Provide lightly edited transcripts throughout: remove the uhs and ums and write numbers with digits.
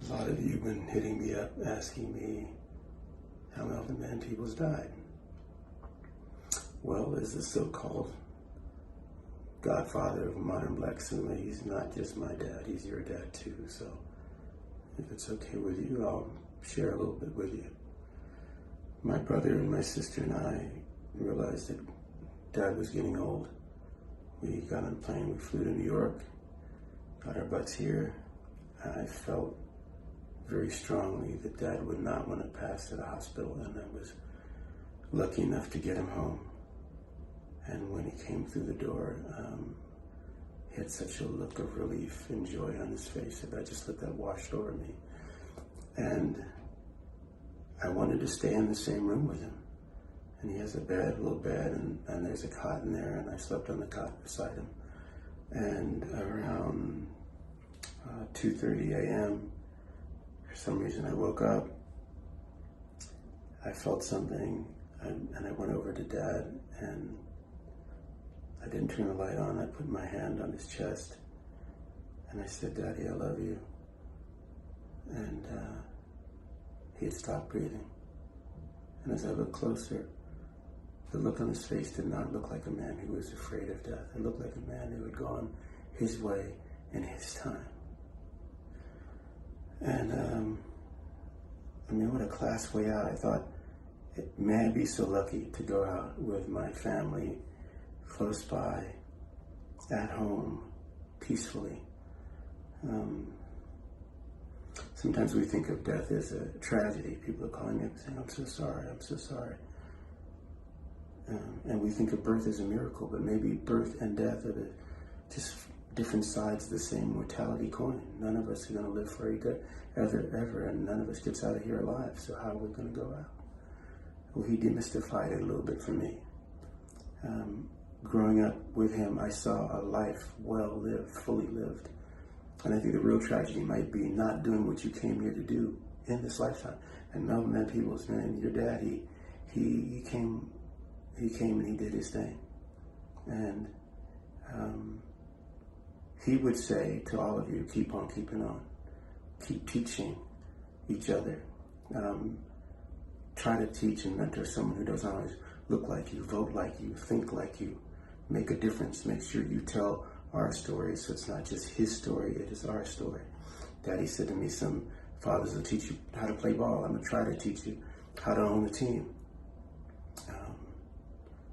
A lot of you have been hitting me up asking me how Melvin Van Peebles died. Well, as the so-called godfather of modern black cinema, he's not just my dad, he's your dad too. So if it's okay with you, I'll share a little bit with you. My brother and my sister and I realized that Dad was getting old. We got on a plane, we flew to New York, got our butts here. I felt very strongly that Dad would not want to pass to the hospital, and I was lucky enough to get him home. And when he came through the door, he had such a look of relief and joy on his face that I just let that wash over me. And I wanted to stay in the same room with him. And he has a bed, a little bed, and there's a cot in there, and I slept on the cot beside him. And around 2:30 a.m., for some reason I woke up, I felt something, and I went over to Dad, and I didn't turn the light on. I put my hand on his chest, and I said, "Daddy, I love you." And he had stopped breathing. And as I looked closer, the look on his face did not look like a man who was afraid of death. It looked like a man who had gone his way in his time. And I mean, what a class way out. I thought, may I be so lucky to go out with my family close by, at home, peacefully. Sometimes we think of death as a tragedy. People are calling me up saying, "I'm so sorry, I'm so sorry." And we think of birth as a miracle, but maybe birth and death are just different sides of the same mortality coin. None of us are going to live forever, ever, and none of us gets out of here alive. So how are we going to go out? Well, he demystified it a little bit for me. Growing up with him, I saw a life well lived, fully lived. And I think the real tragedy might be not doing what you came here to do in this lifetime. And Melvin Van Peebles, man, your dad, he came and he did his thing. And he would say to all of you, keep on keeping on. Keep teaching each other. Try to teach and mentor someone who doesn't always look like you, vote like you, think like you, make a difference. Make sure you tell our story, so it's not just his story, it is our story. Daddy said to me, some fathers will teach you how to play ball. I'm going to try to teach you how to own a team.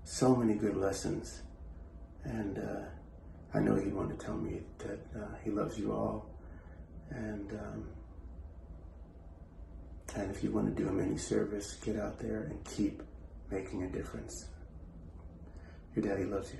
So many good lessons. And I know he wanted to tell me that he loves you all. And if you want to do him any service, get out there and keep making a difference. Your daddy loves you.